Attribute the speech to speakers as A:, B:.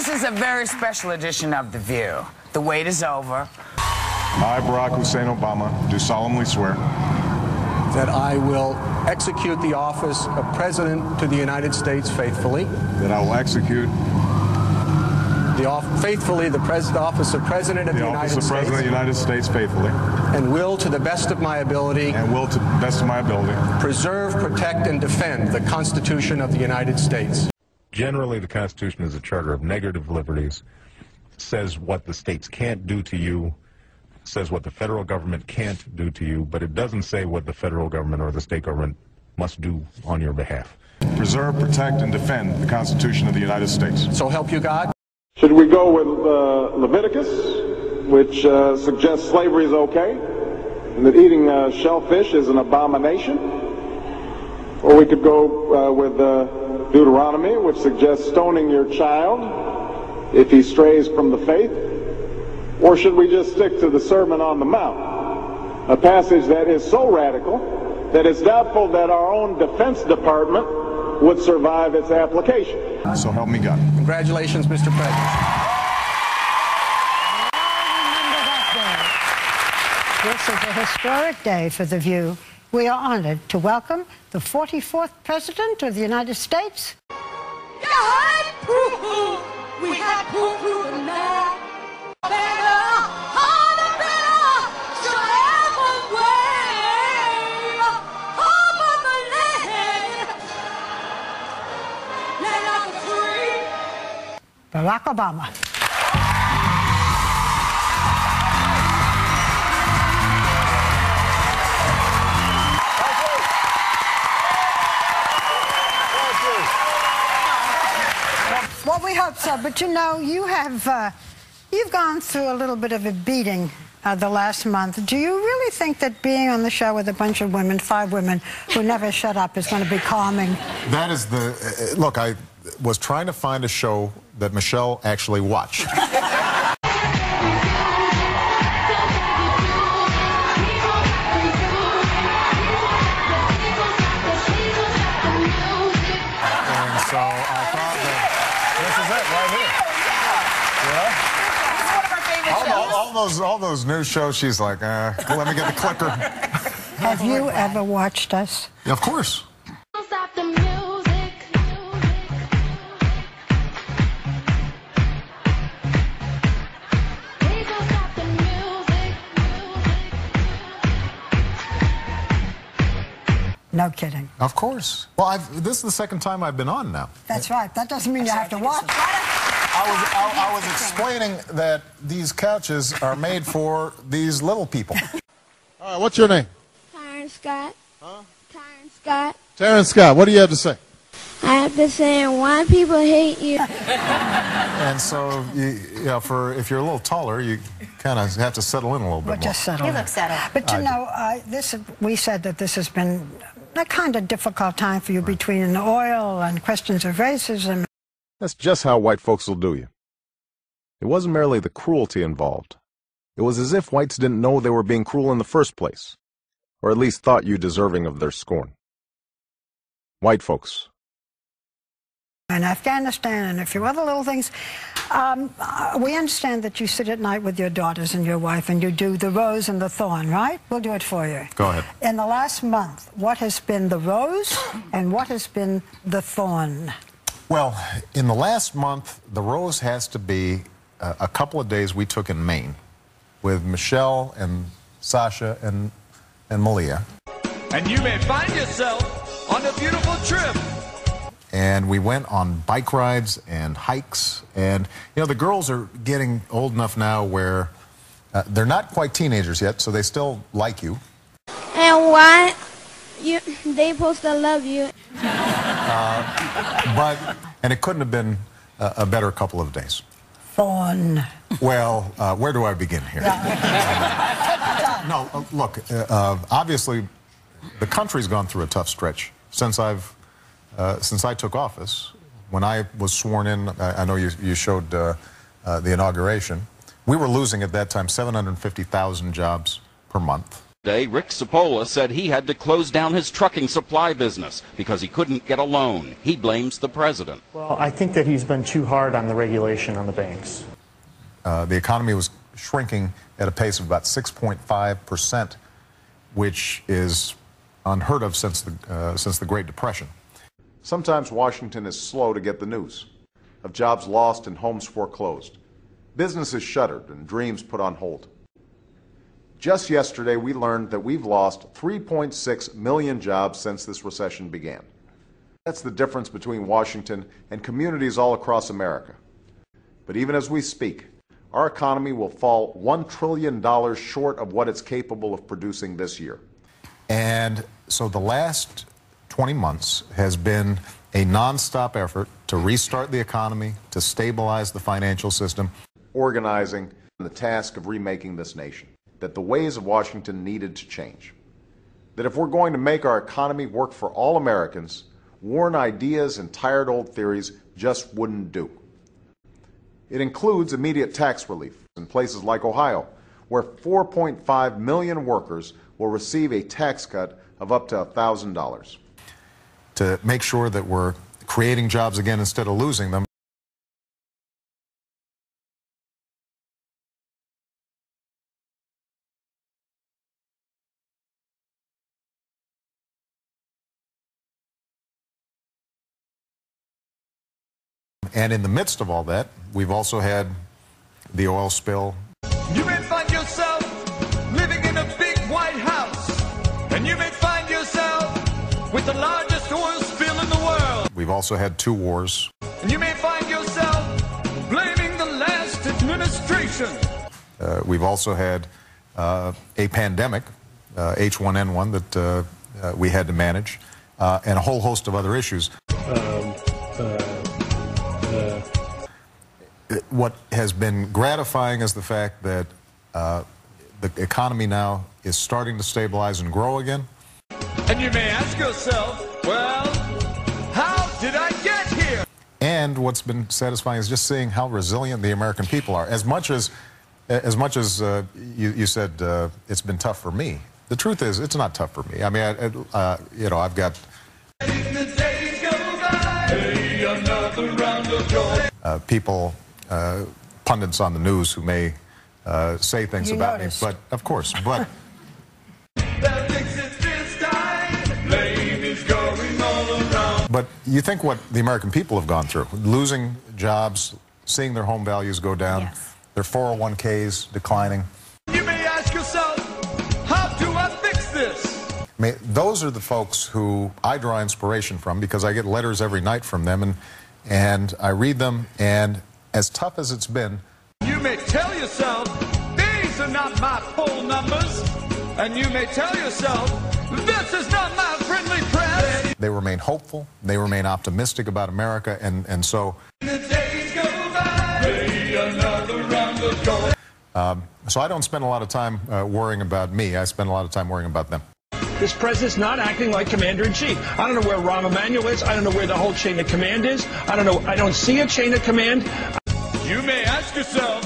A: This is a very special edition of The View. The wait is over.
B: I, Barack Hussein Obama, do solemnly swear
C: that I will execute the office of President to the United States faithfully.
B: that I will execute
C: Faithfully the office of President of the United States.
B: the President of the United States faithfully.
C: And will, to the best of my ability, preserve, protect, and defend the Constitution of the United States.
D: Generally, the Constitution is a charter of negative liberties, says what the states can't do to you, says what the federal government can't do to you, but it doesn't say what the federal government or the state government must do on your behalf.
B: Preserve, protect, and defend the Constitution of the United States.
C: So help you God.
E: Should we go with Leviticus, which suggests slavery is okay, and that eating shellfish is an abomination? Or we could go with Deuteronomy, which suggests stoning your child if he strays from the faith? Or should we just stick to the Sermon on the Mount, a passage that is so radical that it's doubtful that our own Defense Department would survive its application?
B: So help me God.
C: Congratulations, Mr. President.
F: This is a historic day for The View. We are honored to welcome the 44th President of the United States.
G: We had poo-poo and mad.
F: Barack Obama. Well, we hope so, but you know, you have, you've gone through a little bit of a beating the last month. Do you really think that being on the show with a bunch of women, 5 women, who never shut up is going to be calming?
H: That is the... look, I was trying to find a show that Michelle actually watched. And so I thought that this is it right here. All those news shows, she's like, let me get the clicker.
F: Have you ever watched us?
H: Of course.
F: No kidding.
H: Of course. Well, this is the second time I've been on now.
F: That's right. That doesn't mean you have to watch.
H: I was explaining that these couches are made for these little people.
I: All right, what's your name?
J: Terrence Scott.
I: Huh?
J: Terrence Scott.
I: Terrence Scott. What do you have to say?
J: I have to say, why people hate you.
H: And so, you know, if you're a little taller, you kind of have to settle in a little bit more.
F: Just settle.
K: You look settled.
F: But you know, we said that this has been a kind of difficult time for you between oil and questions of racism.
L: That's just how white folks will do you. It wasn't merely the cruelty involved. It was as if whites didn't know they were being cruel in the first place, or at least thought you deserving of their scorn. White folks.
F: In Afghanistan and a few other little things, we understand that you sit at night with your daughters and your wife and you do the rose and the thorn, right? We'll do it for you.
H: Go ahead.
F: In the last month, what has been the rose and what has been the thorn?
H: Well, in the last month, the rose has to be a couple of days we took in Maine with Michelle and Sasha and Malia.
M: And you may find yourself on a beautiful trip.
H: And we went on bike rides and hikes. And, you know, the girls are getting old enough now where they're not quite teenagers yet, so they still like you.
J: And why they supposed to love you?
H: And it couldn't have been a better couple of days.
F: Thorn.
H: Well, where do I begin here? No, look, obviously, the country's gone through a tough stretch since I took office. When I was sworn in, I know you showed the inauguration, we were losing at that time 750,000 jobs per month.
K: Today, Rick Cipolla said he had to close down his trucking supply business because he couldn't get a loan. He blames the president.
N: Well, I think that he's been too hard on the regulation on the banks.
H: The economy was shrinking at a pace of about 6.5%, which is unheard of since the Great Depression.
L: Sometimes Washington is slow to get the news of jobs lost and homes foreclosed, businesses shuttered and dreams put on hold. Just yesterday, we learned that we've lost 3.6 million jobs since this recession began. That's the difference between Washington and communities all across America. But even as we speak, our economy will fall $1 trillion short of what it's capable of producing this year.
H: And so the last 20 months has been a nonstop effort to restart the economy, to stabilize the financial system,
L: organizing the task of remaking this nation. That the ways of Washington needed to change. That if we're going to make our economy work for all Americans, worn ideas and tired old theories just wouldn't do. It includes immediate tax relief in places like Ohio, where 4.5 million workers will receive a tax cut of up to $1,000.
H: To make sure that we're creating jobs again instead of losing them. And in the midst of all that, we've also had the oil spill.
M: You may find yourself living in a big white house, and you may find yourself with the largest oil spill in the world.
H: We've also had 2 wars.
M: And you may find yourself blaming the last administration.
H: We've also had a pandemic, H1N1, that we had to manage, and a whole host of other issues. What has been gratifying is the fact that the economy now is starting to stabilize and grow again.
M: And you may ask yourself, well, how did I get here?
H: And what's been satisfying is just seeing how resilient the American people are. As much as you said it's been tough for me, the truth is it's not tough for me. I mean, you know, I've got people, pundits on the news who may say things about me, but of course, but but you think what the American people have gone through, losing jobs, seeing their home values go down, their 401ks declining.
M: You may ask yourself, how do I fix this?
H: I mean, those are the folks who I draw inspiration from because I get letters every night from them, and I read them, and as tough as it's been,
M: you may tell yourself, these are not my full numbers, and you may tell yourself, this is not my friendly press.
H: They remain hopeful, they remain optimistic about America, and so so I don't spend a lot of time worrying about me. I spend a lot of time worrying about them.
O: This president's not acting like commander-in-chief. I don't know where Rahm Emanuel is. I don't know where the whole chain of command is. I don't know. I don't see a chain of command.
M: You may ask yourself,